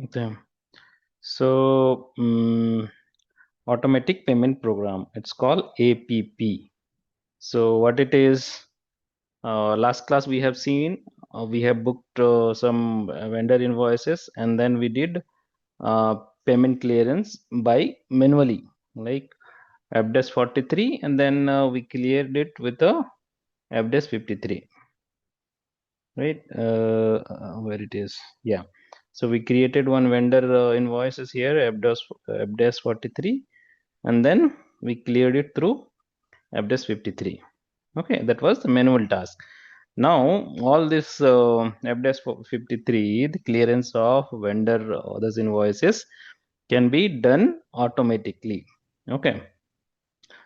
Okay. So, automatic payment program. It's called APP. So, what it is? Last class we have seen we have booked some vendor invoices, and then we did uh, payment clearance by manually, like FDES 43, and then we cleared it with a FDES 53, right? Where it is? Yeah. So we created one vendor invoices here, FDES 43, and then we cleared it through FDES 53. Okay, that was the manual task. Now all this FDES 53, the clearance of vendor others invoices can be done automatically. Okay,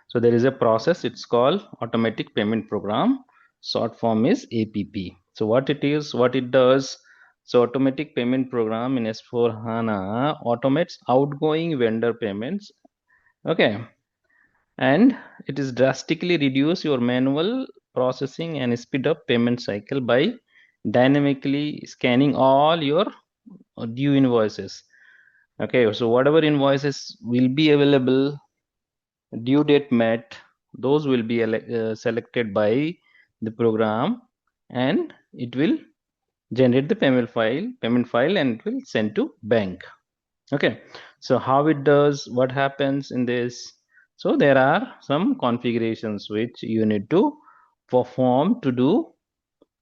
so there is a process. It's called automatic payment program. Short form is APP. So what it is, what it does. So automatic payment program in S4 HANA automates outgoing vendor payments. Okay, and it is drastically reduce your manual processing and speed up payment cycle by dynamically scanning all your due invoices. Okay, so whatever invoices will be available, due date met, those will be selected by the program, and it will generate the payment file, and it will send to bank. Okay, so how it does, what happens in this? So there are some configurations which you need to perform to do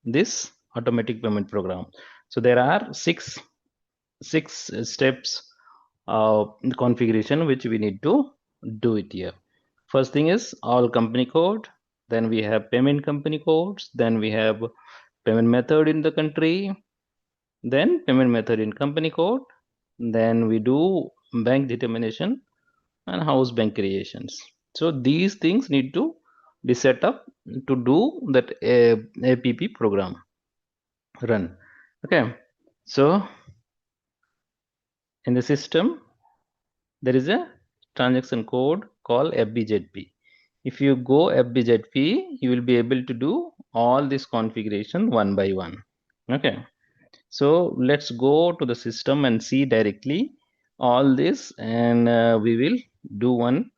this automatic payment program. So there are six steps in configuration which we need to do it here. First thing is all company code, then we have payment company codes, then we have payment method in the country, then payment method in company code, then we do bank determination and house bank creations. So these things need to be set up to do that APP program run. Okay, so in the system there is a transaction code called FBZP. If you go FBZP, you will be able to do all this configuration one by one. Okay, so let's go to the system and see directly all this, and we will do one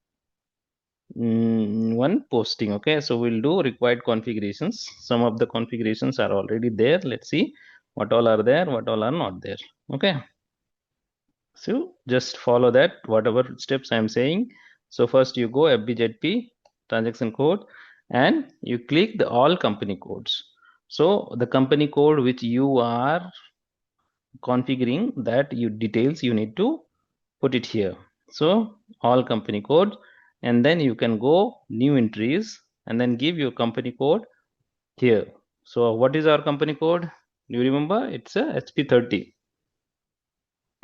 posting. Okay, so we'll do required configurations. Some of the configurations are already there. Let's see what all are there, what all are not there. Okay, so just follow that whatever steps I'm saying. So first you go FBZP transaction code, and you click the all company codes. So the company code which you are configuring, that you details you need to put it here. So all company code, and then you can go new entries and then give your company code here. So what is our company code? Do you remember? It's a HP30.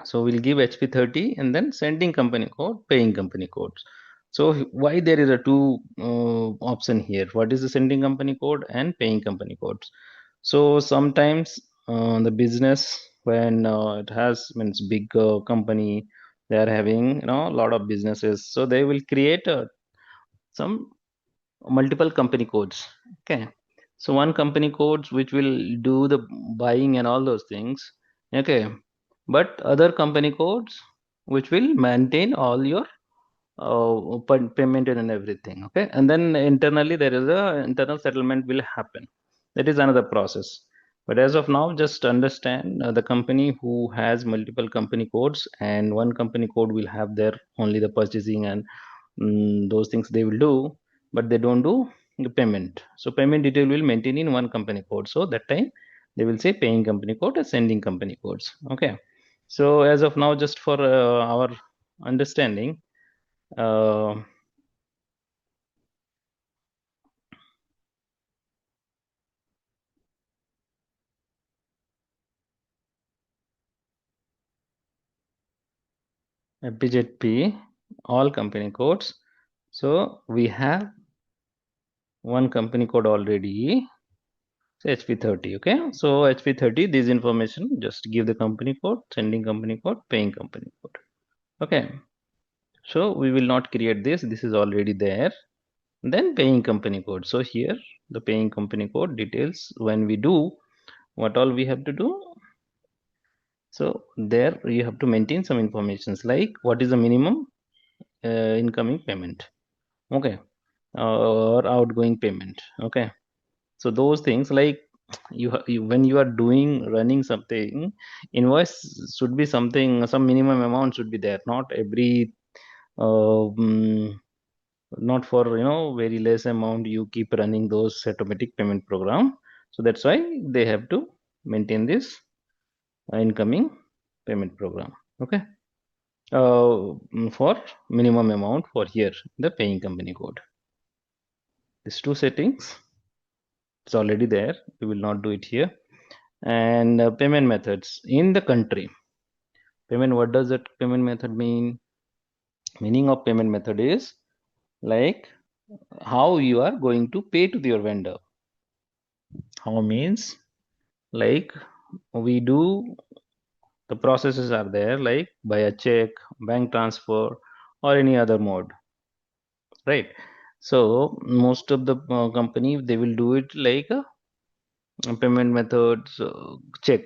So we'll give HP30 and then sending company code, paying company codes. So why there is a two option here? What is the sending company code and paying company codes? So sometimes the business, when it has means big company, they are having a lot of businesses, so they will create some multiple company codes. Okay, so one company codes which will do the buying and all those things. Okay, but other company codes which will maintain all your payment and everything. Okay, and then internally there is a internal settlement will happen. That is another process. But as of now, just understand the company who has multiple company codes, and one company code will have their only the purchasing and those things they will do, but they don't do the payment. So payment detail will maintain in one company code. So that time they will say paying company code or sending company codes. Okay, so as of now, just for our understanding, uh, BJP, all company codes. So we have one company code already, so HP30. Okay, so HP30, this information, just give the company code, sending company code, paying company code. Okay, so we will not create this. This is already there. Then paying company code. So here the paying company code details when we do what all we have to do. So there you have to maintain some informations like what is the minimum incoming payment, okay, or outgoing payment, okay. So those things like when you are doing running something, invoice should be something, some minimum amount should be there, not every not for very less amount you keep running those automatic payment program. So that's why they have to maintain this incoming payment program, okay. For minimum amount for here the paying company code, these two settings, it's already there, we will not do it here. And payment methods in the country. Payment, what does that payment method mean? Meaning of payment method is like how you are going to pay to your vendor. How means like we do, the processes are there like by a check, bank transfer, or any other mode, right? So most of the company they will do it like a payment methods check,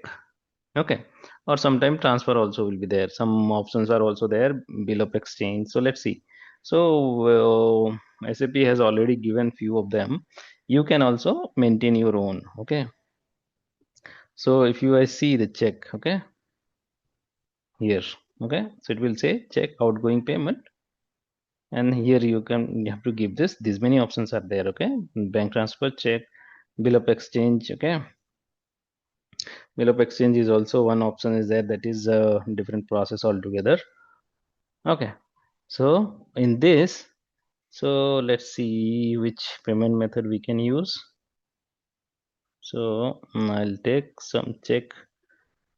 okay, or sometime transfer also will be there, some options are also there, bill of exchange. So let's see. So SAP has already given few of them, you can also maintain your own, okay. So if you see the check, okay, here, okay, so it will say check outgoing payment, and here you have to give this, these many options are there, okay. Bank transfer, check, bill of exchange, okay. Bill of exchange is also one option is there, that is a different process altogether, okay. So in this, so let's see which payment method we can use. So I'll take some check,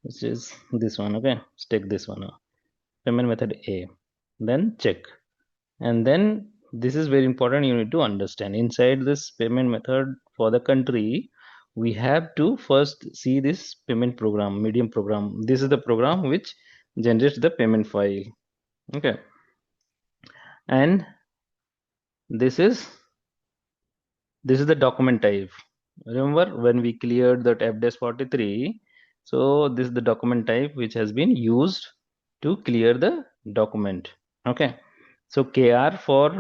which is this one, okay. Let's take this one, payment method A, then check. And then this is very important, you need to understand inside this payment method for the country, we have to first see this payment program, medium program. This is the program which generates the payment file, okay. And this is the document type. Remember when we cleared that fdash43, so this is the document type which has been used to clear the document, okay. So KR for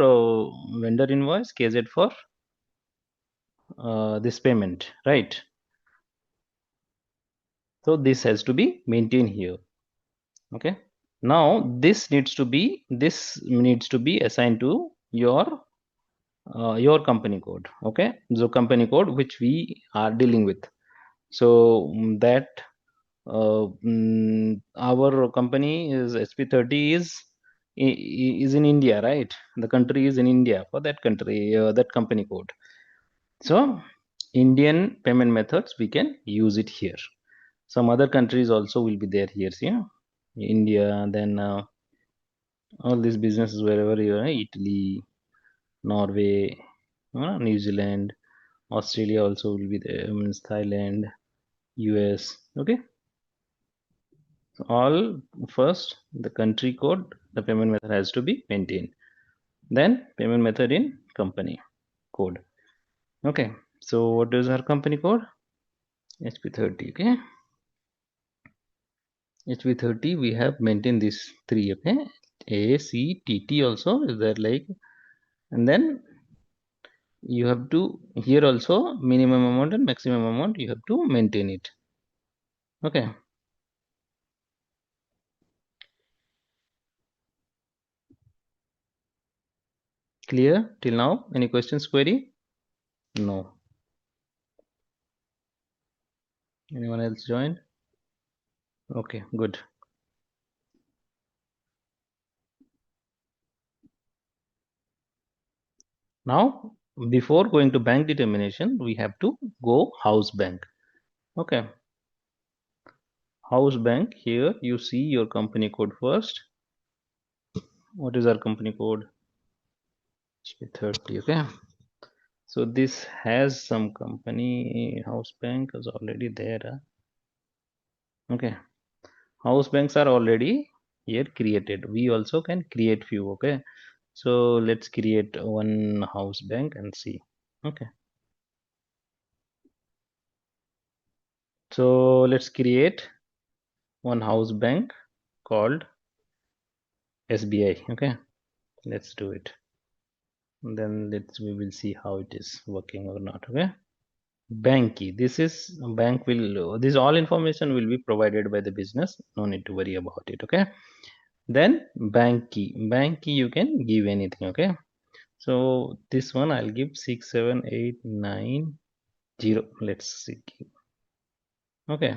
vendor invoice, KZ for this payment, right? So this has to be maintained here, okay. Now this needs to be assigned to your company code, okay. So company code which we are dealing with. So that our company is SP30 is in India, right? The country is in India, for that country that company code. So Indian payment methods we can use it here. Some other countries also will be there here, see, India, then all these businesses wherever you are, Italy, Norway, New Zealand, Australia also will be there, means Thailand, US, okay. So all first the country code, the payment method has to be maintained. Then payment method in company code. Okay. So what is our company code? HP30. Okay. HP30 we have maintained these three. Okay. A, C, T, T also is there like, and then you have to here also minimum amount and maximum amount you have to maintain it. Okay. Clear till now? Any questions, query? No. Anyone else joined? Okay, good. Now, before going to bank determination, we have to go house bank. Okay. House bank, here you see your company code first. What is our company code? 30. Okay. So this has some company house bank is already there. Okay. House banks are already here created. We also can create few. Okay. So let's create one house bank and see. Okay. So let's create one house bank called SBI. Okay, let's do it. Then we will see how it is working or not. Okay, bank key. This is bank will this all information will be provided by the business. No need to worry about it. Okay. Then bank key. Bank key you can give anything. Okay. So this one I'll give 67890. Let's see. Okay.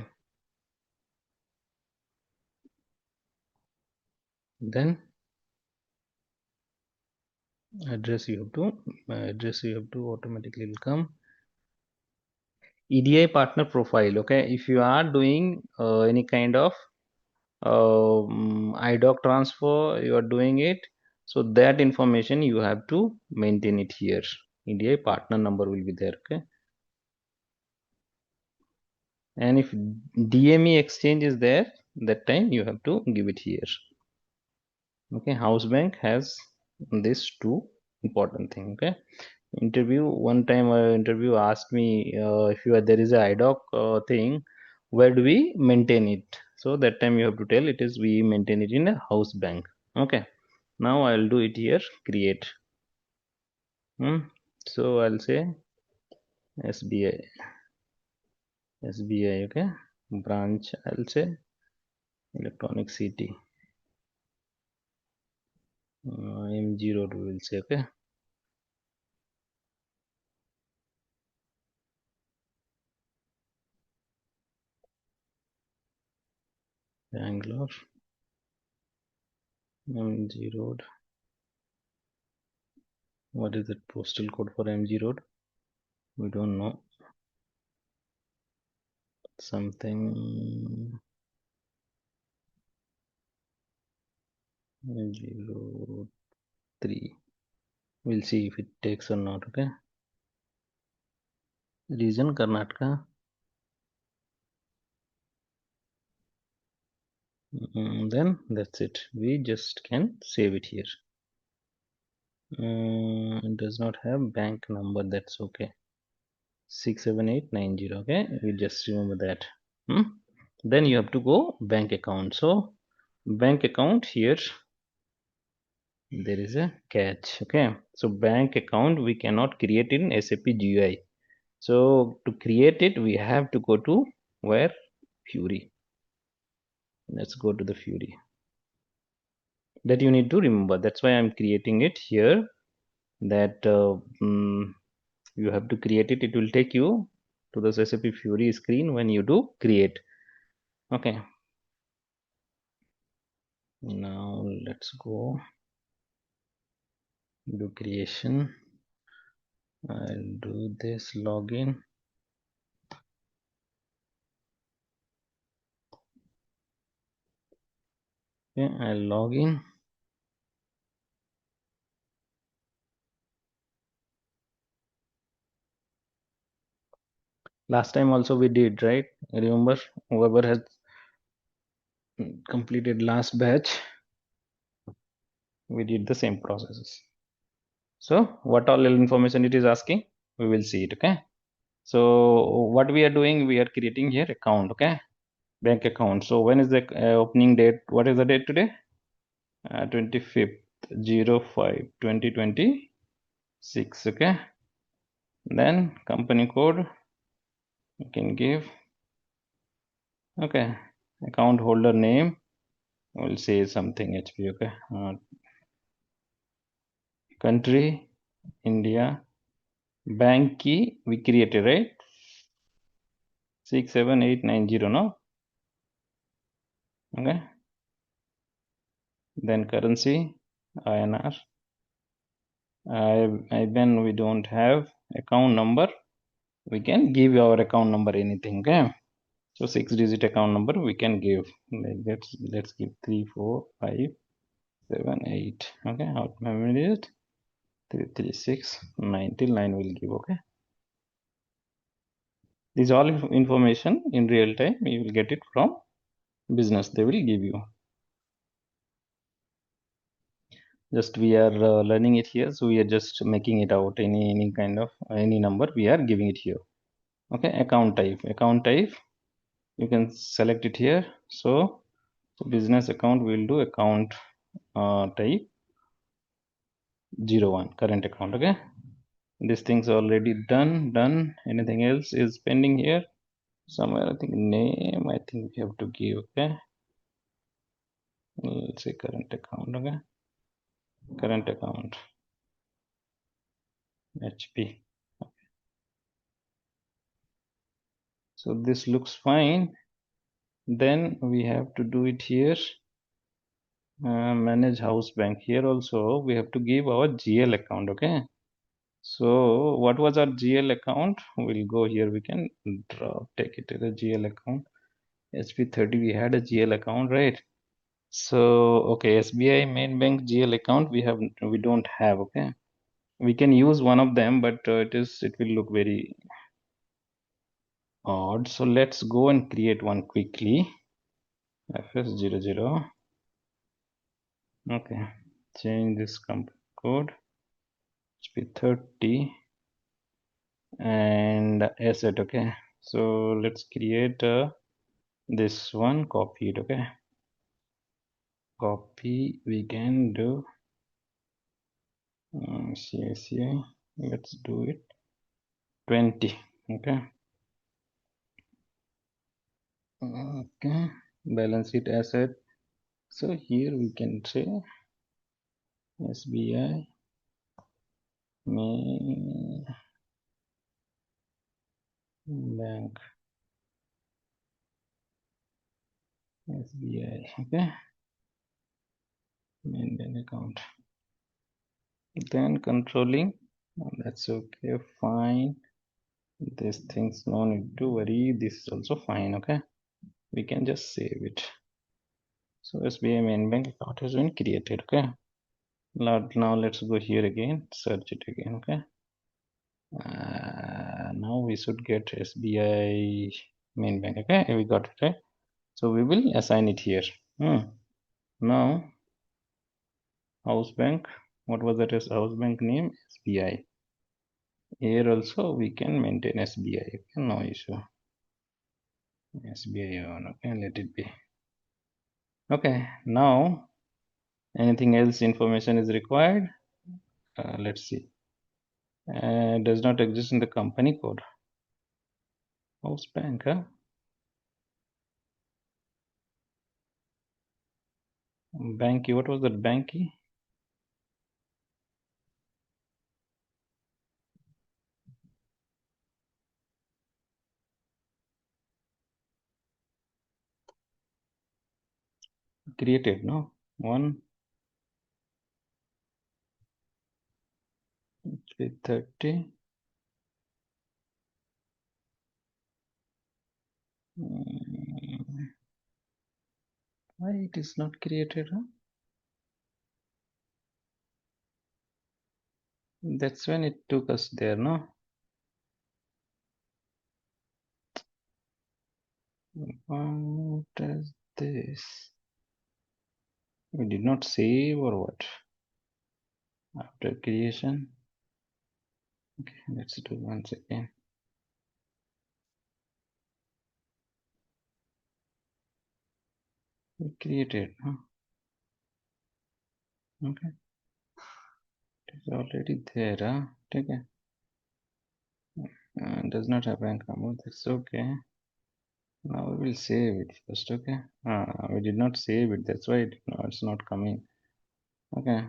Then address you have to automatically will come. EDI partner profile. Okay. If you are doing any kind of IDOC transfer, you are doing it. So that information you have to maintain it here. EDI partner number will be there. Okay. And if DME exchange is there, that time you have to give it here. Okay, house bank has this two important thing. Okay, interview one time interview asked me if you are there is a IDOC thing, where do we maintain it? So that time you have to tell it is we maintain it in a house bank. Okay, now I'll do it here, create. So I'll say SBI. Okay, branch I'll say electronic city, MG road we will say. Okay, Bangalore, MG road. What is the postal code for MG road? We don't know. Something 03. We'll see if it takes or not. Okay. Region Karnataka. Then that's it. We just can save it here. It does not have bank number. That's okay. 67890. Okay. We just remember that. Then you have to go bank account. So bank account here there is a catch. Okay, so bank account we cannot create in SAP GUI. So to create it we have to go to where? Fury. Let's go to the Fury. That you need to remember. That's why I'm creating it here, that you have to create it. It will take you to the SAP Fury screen when you do create. Okay, now let's go do creation. I'll do this login. Okay, I'll log in. Last time also we did, right? Remember, whoever has completed last batch, we did the same processes. So what all information it is asking, we will see it. Okay, so what we are doing, we are creating here account. Okay, bank account. So when is the opening date? What is the date today? 25th 05 2026. Okay, then company code you can give. Okay, account holder name, we'll say something HP. Okay, country India. Bank key we created, right? 67890. No. Okay, then currency INR. When we don't have account number, we can give our account number anything. Okay, so 6-digit account number we can give, like let's give 34578. Okay, how many is it? 336 till 9 will give. Okay, these all information in real time you will get it from business. They will give you. Just we are learning it here, so we are just making it out. Any kind of any number we are giving it here. Okay, account type. You can select it here. So business account, we'll do account type 01 current account. Okay, this thing's already done. Anything else is pending here somewhere? I think name, I think we have to give. Okay, let's say current account. Okay, current account HP. So this looks fine. Then we have to do it here. Manage house bank. Here also we have to give our GL account. Okay, so what was our GL account? We'll go here, we can draw, take it to the GL account. SP30, we had a GL account, right? So okay, SBI main bank GL account we don't have. Okay, we can use one of them, but it will look very odd. So let's go and create one quickly. FS00. Okay, change this code SP30 and asset. Okay, so let's create this one, copy it. Okay, copy, we can do CSA, let's do it 20. Okay, okay, balance sheet asset. So here we can say SBI main bank, SBI. Okay, main bank account, then controlling. That's okay, fine. These things no need to worry, this is also fine. Okay, we can just save it. So SBI main bank account has been created. Okay, now let's go here again, search it again. Okay, now we should get SBI main bank. Okay, we got it, right? So we will assign it here. Now house bank, what was that as house bank name? SBI. Here also we can maintain SBI. Okay, no issue. SBI on. Okay, let it be. Okay, now anything else information is required? Let's see. Does not exist in the company code. House bank, huh? Banky, what was that banky? Created, no? 1 330. Why it is not created, huh? That's when it took us there, no? What is this? We did not save or what? After creation. Okay, let's do once again. We created, huh? Okay. It's already there, huh? Okay. Does not have bank account. That's okay. Now we will save it first. Okay. We did not save it. That's why it's not coming. Okay.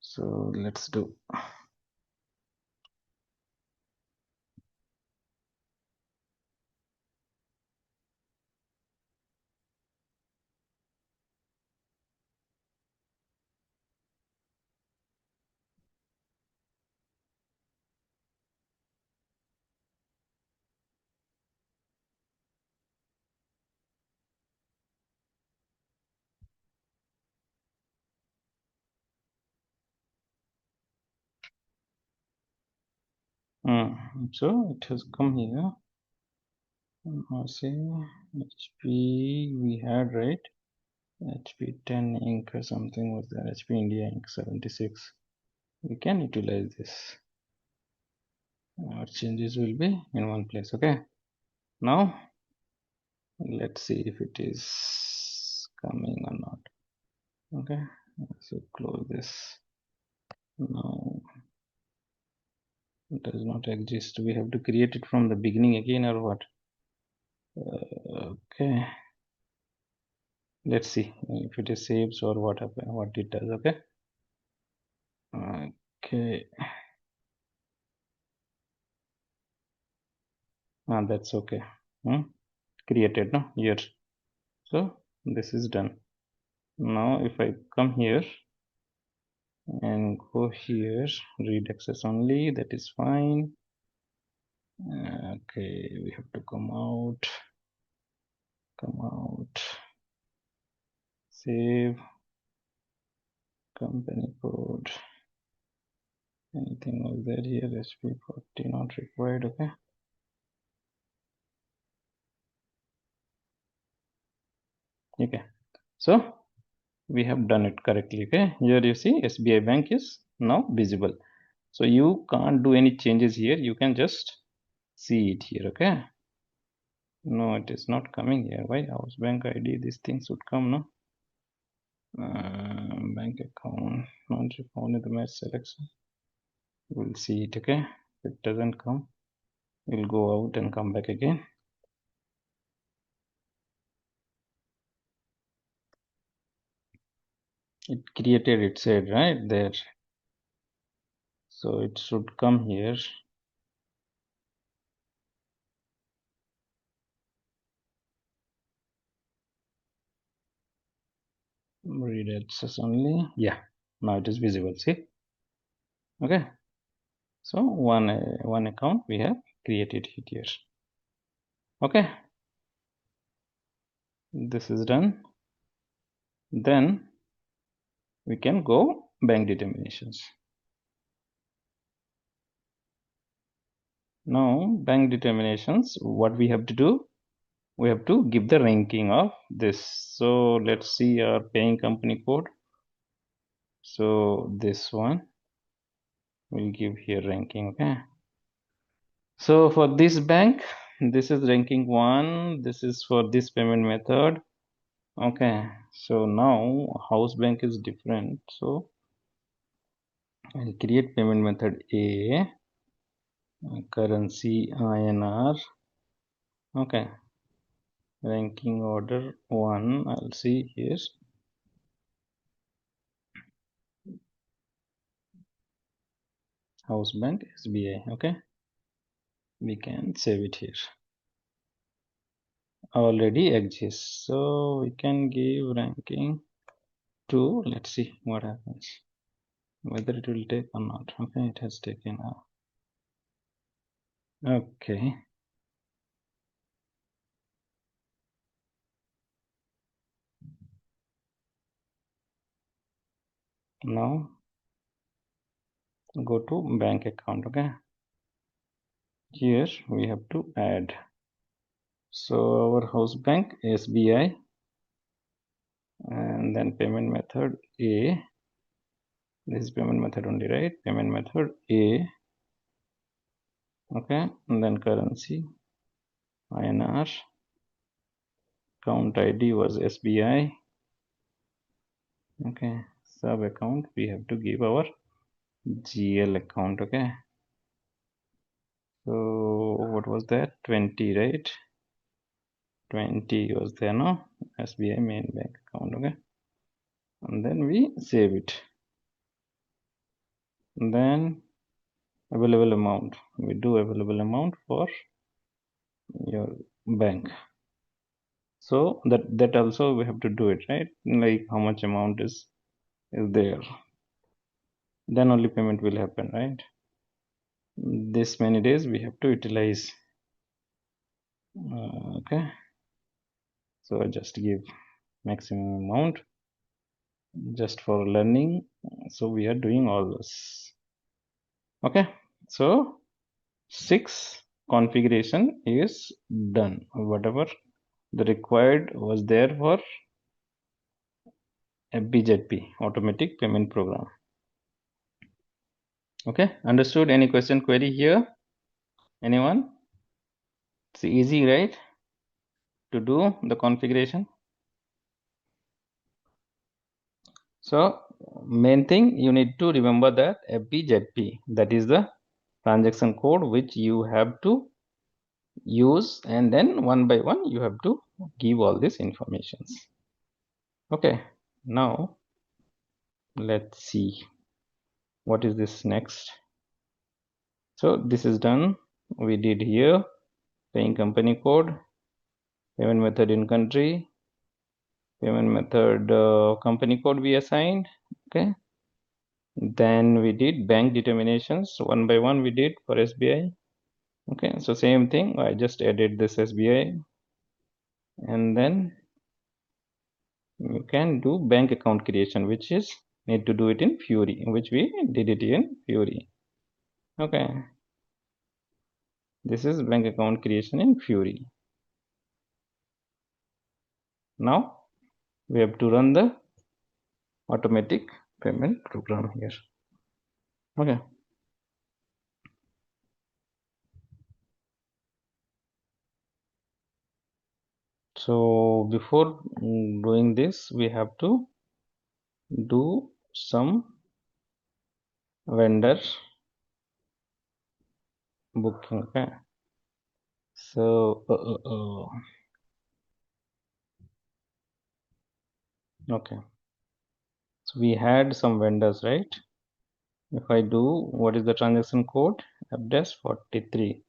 So let's do. So it has come here. Say HP we had, right? HP 10 ink or something was there. HP India ink 76. We can utilize this. Our changes will be in one place. Okay. Now let's see if it is coming or not. Okay, so close this. Now it does not exist. We have to create it from the beginning again or what? Okay, let's see if it is saves or what happen, what it does. Okay. Okay. That's okay. Created no here. So this is done. Now if I come here and go here, read access only, that is fine. Okay, we have to come out, save, company code. Anything was there here? SP40 not required. Okay. Okay. So we have done it correctly. Okay. Here you see SBI Bank is now visible. So you can't do any changes here. You can just see it here. Okay. No, it is not coming here. Why? House bank ID, these things would come, no? Bank account, not found in the match selection. We'll see it, okay? If it doesn't come, we'll go out and come back again. It created, it said, right there. So it should come here. Read access only. Yeah, now it is visible, see? Okay. So one account we have created it here. Okay. This is done. Then we can go bank determinations. Now bank determinations, what we have to do, we have to give the ranking of this. So let's see our paying company code. So this one will give here ranking. Okay, so for this bank, this is ranking 1, this is for this payment method. Okay, so now house bank is different, so I'll create payment method A, currency INR. Okay, ranking order 1, I'll see here. House bank SBI. Okay, we can save it here. Already exists, so we can give ranking to, let's see what happens, whether it will take or not. Okay, it has taken now. Okay, now go to bank account. Okay, here we have to add, so our house bank SBI, and then payment method A. This is payment method only, right? Payment method A. Okay, and then currency INR, account ID was SBI. Okay, sub account we have to give our GL account. Okay, so what was that? 20, right? 20 was there, no? SBI main bank account. Okay, and then we save it, and then available amount, we do available amount for your bank. So that also we have to do it, right? Like how much amount is there, then only payment will happen, right? This many days we have to utilize. Okay, so I just give maximum amount just for learning, so we are doing all this. Okay, so 6 configuration is done, whatever the required was there for FBZP, automatic payment program. Okay, understood? Any question, query here? Anyone? It's easy, right, to do the configuration. So main thing you need to remember that FBZP, that is the transaction code which you have to use, and then one by one you have to give all these informations. Okay, now let's see what is this next. So this is done. We did here paying company code, payment method in country, payment method company code we assigned. Okay, then we did bank determinations one by one we did for SBI. Okay, so same thing, I just added this SBI, and then you can do bank account creation, which is need to do it in Fury, which we did it in Fury. Okay, this is bank account creation in Fury. Now we have to run the automatic payment program here. Okay, so before doing this we have to do some vendor booking. Okay, so okay, so we had some vendors, right? If I do, what is the transaction code? F-43,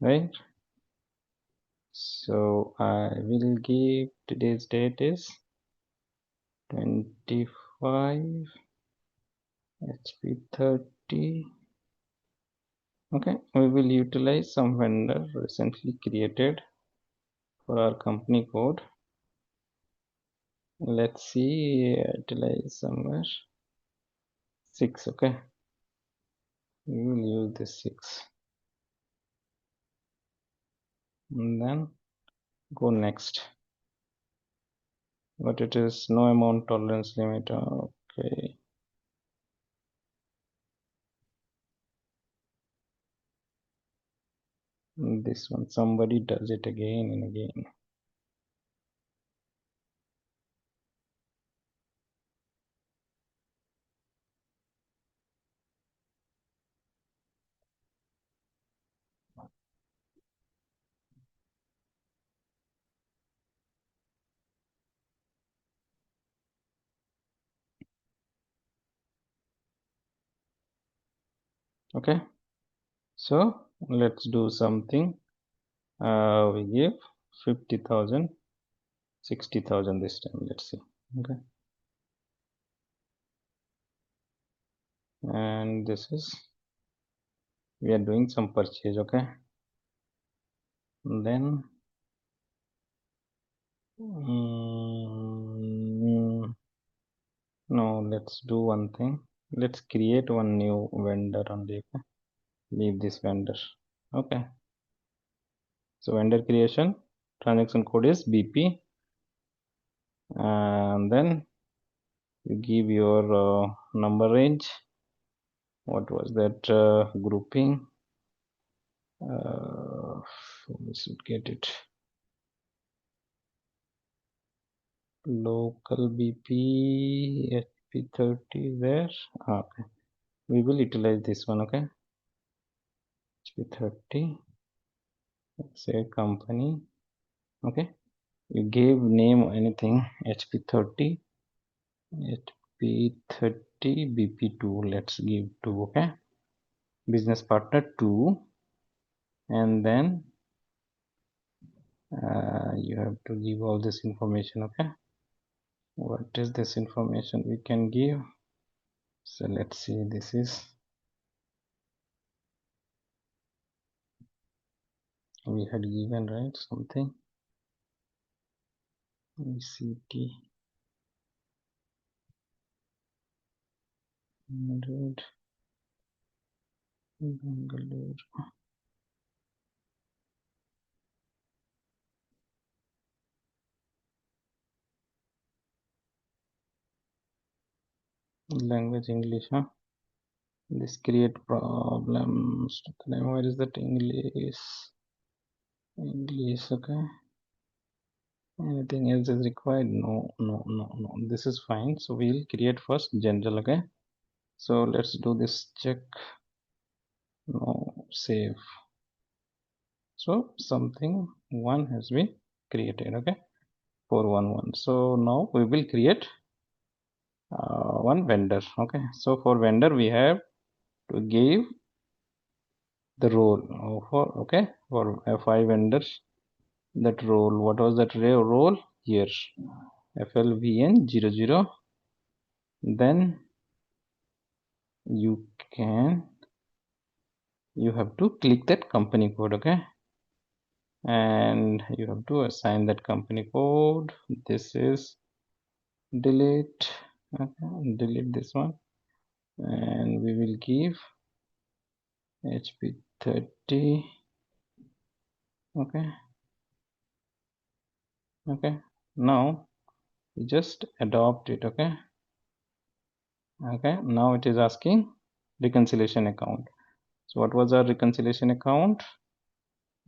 right? So I will give today's date is 25 HP30. Okay, we will utilize some vendor recently created for our company code. Let's see, utilize somewhere 6. Okay, we will use this 6 and then go next. But it is no amount tolerance limit. Okay, this one somebody does it again and again. Okay, so let's do something. We give 50,000, 60,000 this time. Let's see. Okay, and this is, we are doing some purchase. Okay, and then no, let's do one thing. Let's create one new vendor only. Okay, leave this vendor. Okay, so vendor creation, transaction code is BP, and then you give your number range. What was that grouping? We should get it. Local BP HP30 where? Okay, we will utilize this one. Okay, HP30, let's say company. Okay, you gave name anything, HP30, HP30 BP2. Let's give 2. Okay, business partner 2, and then you have to give all this information. Okay, what is this information we can give? So let's see, this is, we had given, right, something ECT 100 Bangalore. Language English, huh? This create problems. Where is that English? English, okay. Anything else is required? No, no, no, no, this is fine. So we'll create first general, okay. So let's do this check. No, save. So something one has been created, okay. 411. So now we will create one vendor, okay. So for vendor we have to give the role for, okay, for five vendors. That role, what was that role here? FLVN00. Then you can, you have to click that company code, okay, and you have to assign that company code. This is delete, okay, delete this one, and we will give HP30, okay. Okay, now we just adopt it, okay. Okay, now it is asking reconciliation account. So what was our reconciliation account?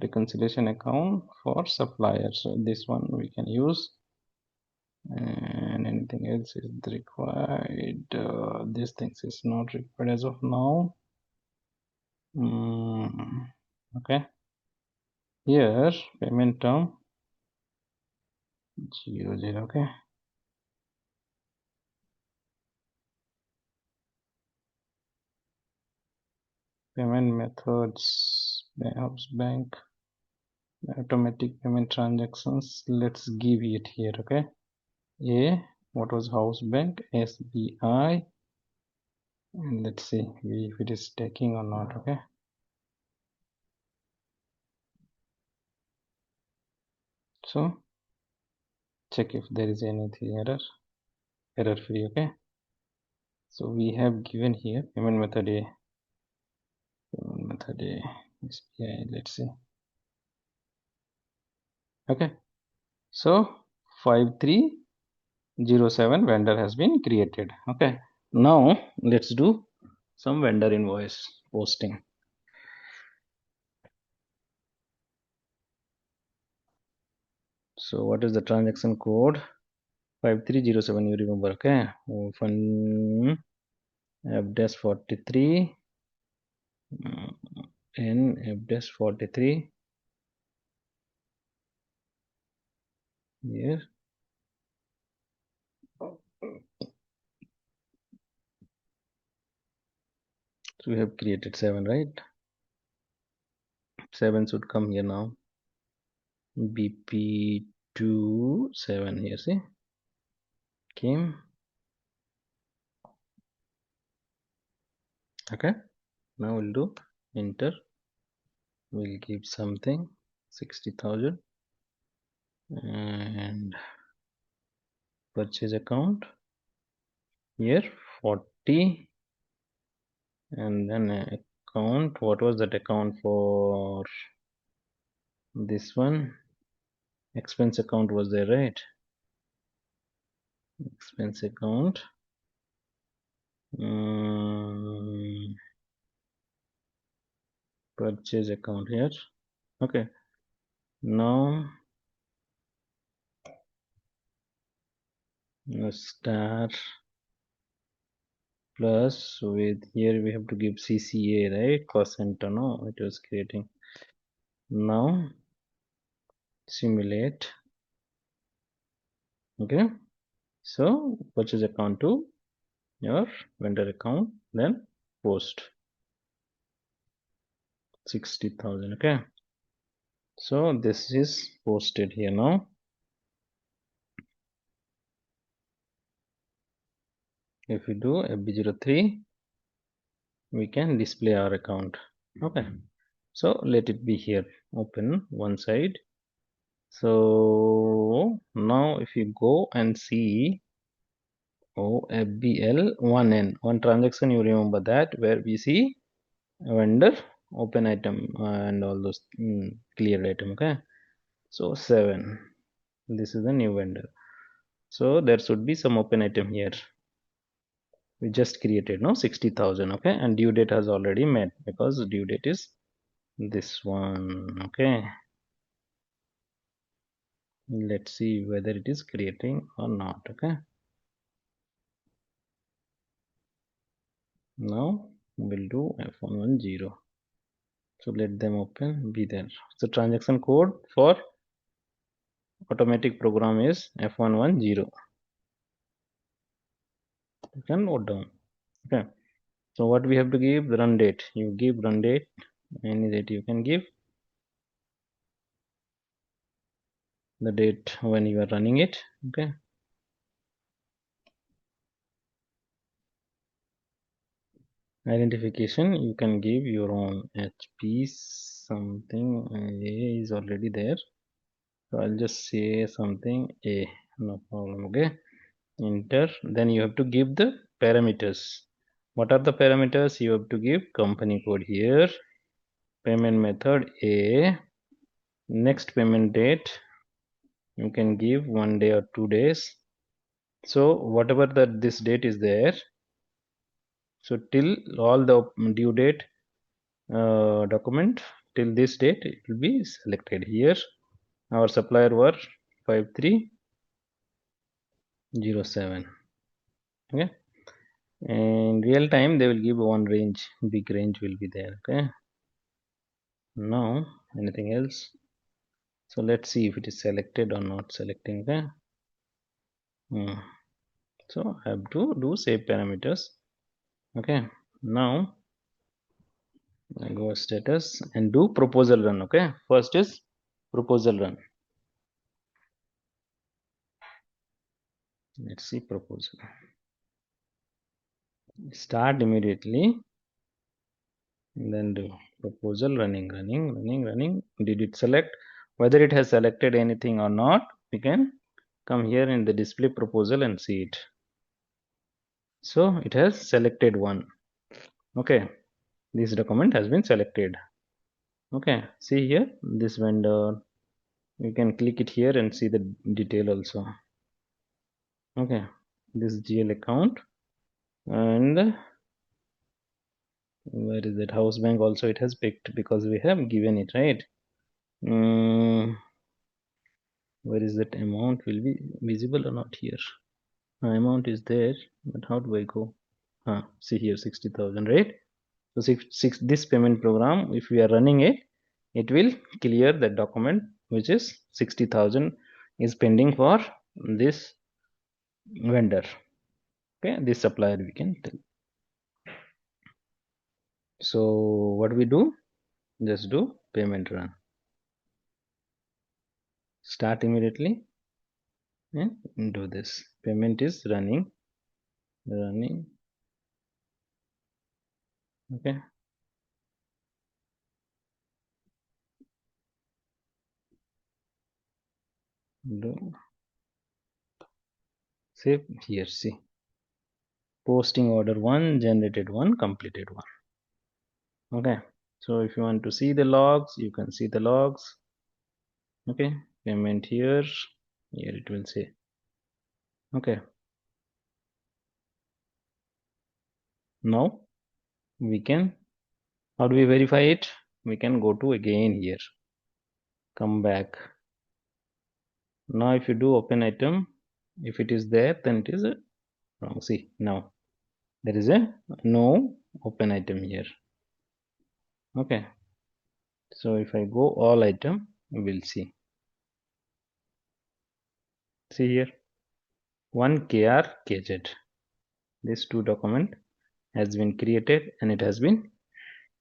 Reconciliation account for supplier. So this one we can use, and anything else is required. These things is not required as of now. Okay, here payment term 00, okay. Payment methods, house bank, automatic payment transactions. Let's give it here, okay. A, what was house bank? SBI, and let's see if it is taking or not, okay. So check if there is anything error free, okay. So we have given here payment method A, SBI, let's see, okay. So 5307 vendor has been created, okay. Now let's do some vendor invoice posting. So what is the transaction code? 5307, you remember, okay. Open f 43 in f 43 here. So we have created 7, right? 7 should come here now. BP2 7 here, see, came, okay. Now we'll do enter, we'll give something 60,000 and purchase account here 40, and then account, what was that account for this one? Expense account was there, right? Expense account, purchase account here, okay. Now star plus with here we have to give CCA, right? Cost center, no, it was creating. Now simulate, okay. So purchase account to your vendor account, then post 60,000, okay. So this is posted here now. If we do FB03, we can display our account, okay. So let it be here, open one side. So now if you go and see OFBL 1N, one transaction, you remember that, where we see a vendor, open item, and all those cleared item, okay. So 7, this is the new vendor. So there should be some open item here. We just created, no, 60,000, okay, and due date has already met because due date is this one, okay. Let's see whether it is creating or not. Okay, now we'll do F110. So let them open, be there. So transaction code for automatic program is F110. You can note down. Okay, so what we have to give? The run date. You give run date, any date you can give, the date when you are running it. Okay, identification you can give your own. HP something A is already there, so I'll just say something A, no problem. Okay, enter. Then you have to give the parameters. What are the parameters? You have to give company code here, payment method A, next payment date you can give 1 day or 2 days. So whatever that this date is there, so till all the due date document till this date it will be selected here. Our supplier were 5307. Okay, in real time they will give one range, big range will be there. Okay, now anything else? So let's see if it is selected or not selecting. Okay, so I have to do save parameters. Okay, now I go status and do proposal run. Okay, first is proposal run. Let's see proposal. Start immediately, and then do proposal running. Did it select? Whether it has selected anything or not, we can come here in the display proposal and see it. So it has selected one. Okay, this document has been selected. Okay, see here this vendor, you can click it here and see the detail also. Okay, this GL account, and where is that house bank also it has picked because we have given it, right? Where is that amount will be visible or not here? Amount is there, but how do I go? See here 60,000, right? So this payment program, if we are running it, it will clear that document which is 60,000 is pending for this vendor. Okay, this supplier we can tell. So what we do? Just do payment run. Start immediately and do this. Payment is running. Okay. Do save here. See. Posting order 1, generated 1, completed 1. Okay, so if you want to see the logs, you can see the logs. Okay, payment here it will say. Okay, now we can, how do we verify it? We can go to again here, come back. Now if you do open item, if it is there, then it is wrong. See, now there is a no open item here. Okay, so if I go all item, we will see here 1 KR KZ. This two document has been created and it has been,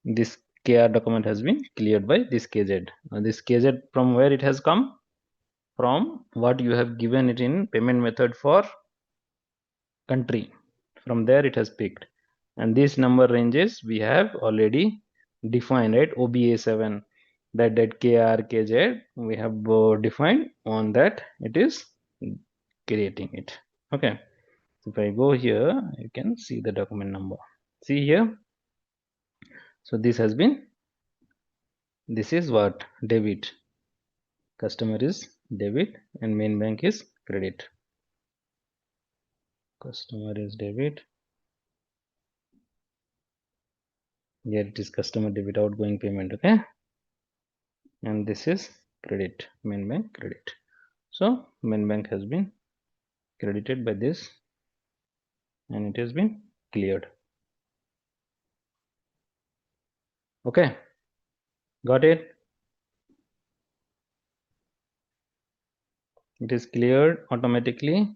this KR document has been cleared by this KZ. This KZ from where it has come? From what you have given it in payment method for country. From there it has picked. And these number ranges we have already defined, right? OBA7, that KR, KZ, we have defined on that it is creating it. Okay. If I go here, you can see the document number. See here. So this has been, this is what? Debit. Customer is debit and main bank is credit. Customer is debit. Here it is customer debit outgoing payment. Okay. And this is credit, main bank credit. So main bank has been credited by this and it has been cleared. Okay, got it? It is cleared automatically.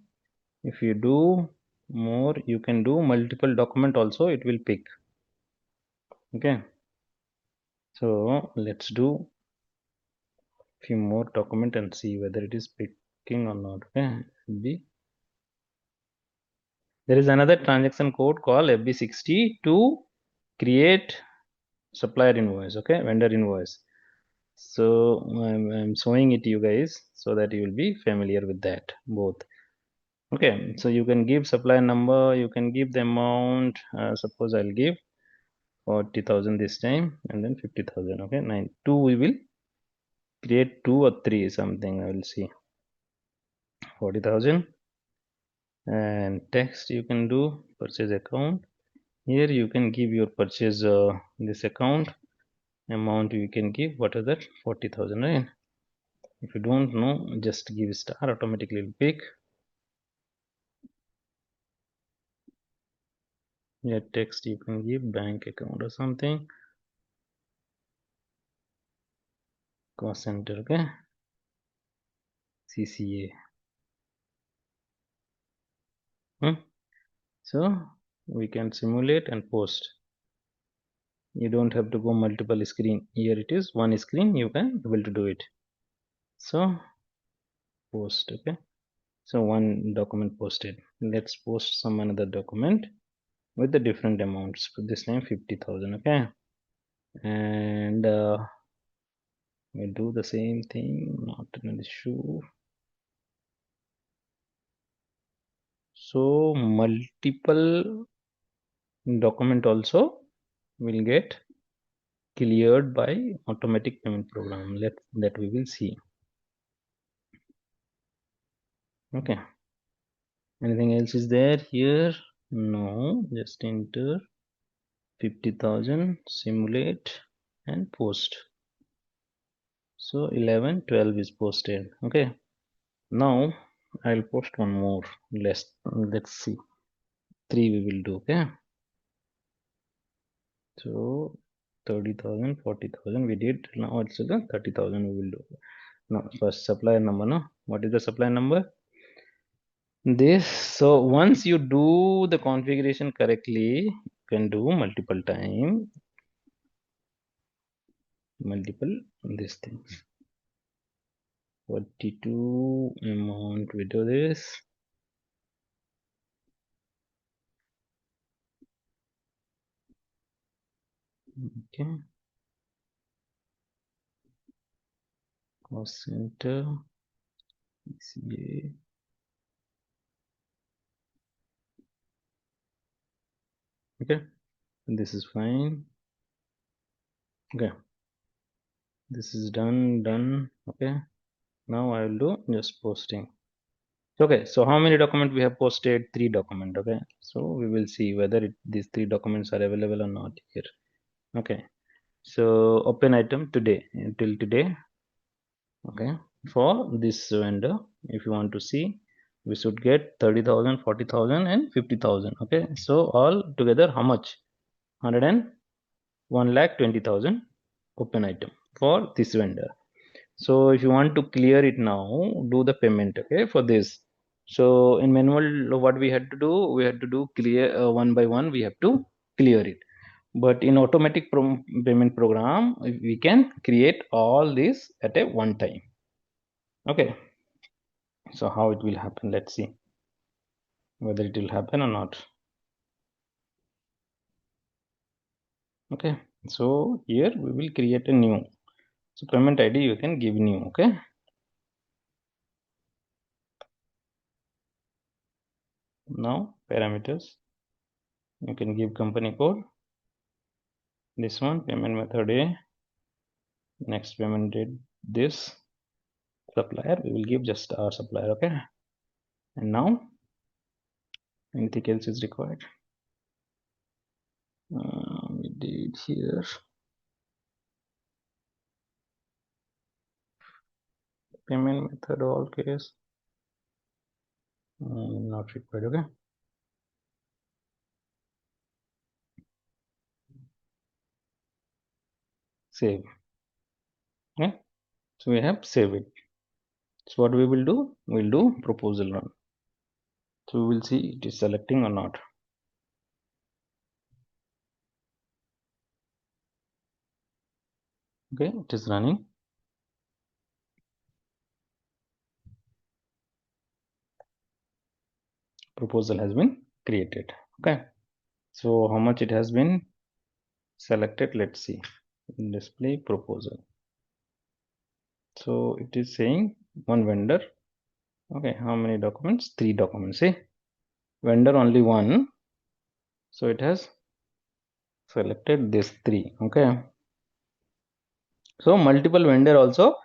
If you do more, you can do multiple document also, it will pick. Okay, so let's do few more document and see whether it is picking or not. Okay, there is another transaction code called FB60 to create supplier invoice. Okay, vendor invoice. So I'm showing it to you guys so that you will be familiar with that both. Okay, so you can give supplier number, you can give the amount. Suppose I'll give 40,000 this time and then 50,000. Okay, 2 we will create 2 or 3 something. I will see 40,000 and text you can do purchase account. Here you can give your purchase this account amount. You can give what is that 40,000, right? If you don't know, just give star, automatically will pick. Yeah, text you can give bank account or something. Cost center, okay, CCA. So we can simulate and post. You don't have to go multiple screen. Here it is one screen, you can able to do it. So post, okay, so one document posted. Let's post some another document with the different amounts. For this time 50,000, okay, and we do the same thing, not an issue. So multiple document also will get cleared by automatic payment program. That we will see. Okay, anything else is there here? No, just enter 50,000, simulate and post. So 11 12 is posted. Okay, now I'll post one more. Let's see, 3 we will do. Okay, so 30,000 40,000 we did. Now it's the 30,000 we will do. Now first supplier number. No, what is the supplier number? This. So once you do the configuration correctly, you can do multiple time, multiple this thing. 42 amount we do this. Okay, cost center CA. Okay, this is fine. Okay, this is done. Okay, now I will do just posting. Okay, so how many documents we have posted? 3 document. Okay, so we will see whether these 3 documents are available or not here. Okay, so open item today until today. Okay, for this vendor, if you want to see, we should get 30,000 40,000 and 50,000. Okay, so all together how much? 101,20,000 open item for this vendor. So if you want to clear it now, do the payment. Okay, for this. So in manual, what we had to do, we had to do clear one by one, we have to clear it. But in automatic payment program, we can create all this at a one time. Okay, so how it will happen, let's see whether it will happen or not. Okay, so here we will create a new, so payment ID you can give new. Okay, now parameters you can give company code, this one payment method A, next payment date this, supplier we will give just our supplier. Okay, and now anything else is required. We did here payment method all case. Not required. Okay. Save. Yeah. So we have save it. So what we will do? We'll do proposal run. So we will see it is selecting or not. Okay, it is running. Proposal has been created. Okay. So how much it has been selected? Let's see. Display proposal. So it is saying one vendor. Okay, how many documents? 3 documents. See, vendor only one. So it has selected this 3. Okay. So multiple vendor also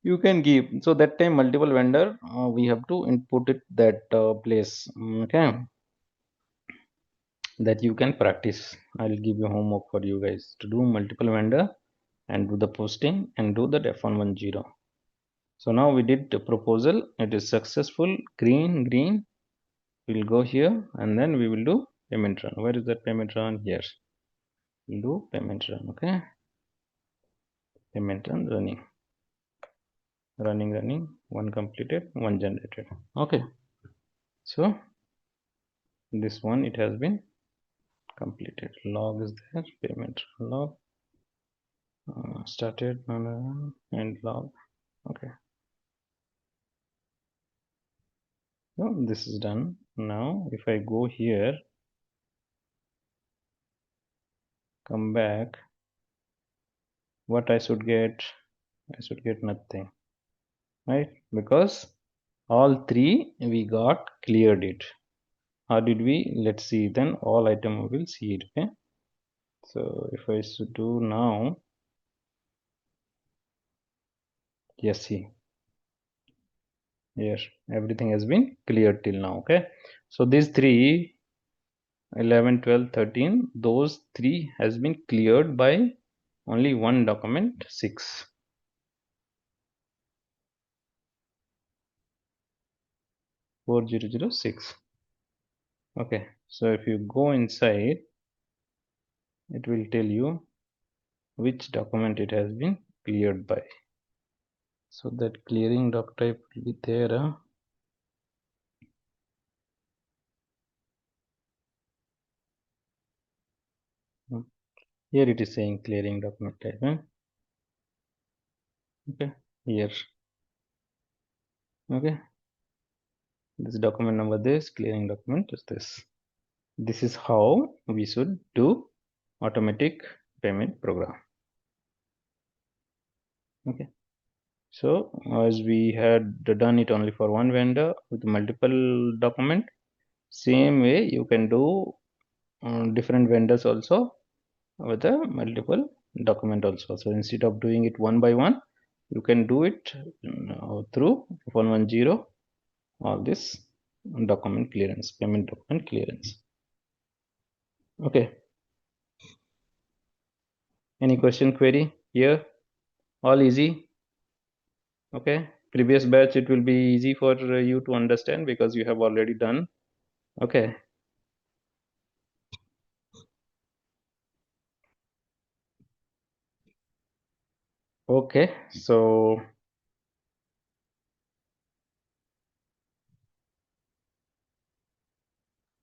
you can give. So that time multiple vendor we have to input it that place. Okay, that you can practice. I'll give you homework for you guys to do multiple vendor and do the posting and do that F110. So now we did the proposal. It is successful. Green. We'll go here and then we will do payment run. Where is that payment run? Here. We'll do payment run. Okay, payment run running. One completed, one generated. Okay, so this one it has been completed. Log is there, payment log, started and log. Okay, so this is done. Now if I go here, come back, what I should get? I should get nothing, right? Because all 3 we got cleared it. How did we? Let's see. Then all item we will see it. Okay, so if I should do now, yes, see here everything has been cleared till now. Okay, so these 3, 11, 12, 13, those 3 has been cleared by only one document 6. 4006. Okay, so if you go inside, it will tell you which document it has been cleared by. So that clearing doc type will be there. Here it is saying clearing document type. Okay, here. Okay, this document number, this clearing document is this. This is how we should do automatic payment program. Okay, so as we had done it only for one vendor with multiple document, same way you can do different vendors also with a multiple document also. So instead of doing it one by one, you can do it through 110 all this document clearance, payment document clearance. Okay, any question, query here? All easy. Okay, previous batch it will be easy for you to understand because you have already done. Okay, okay, so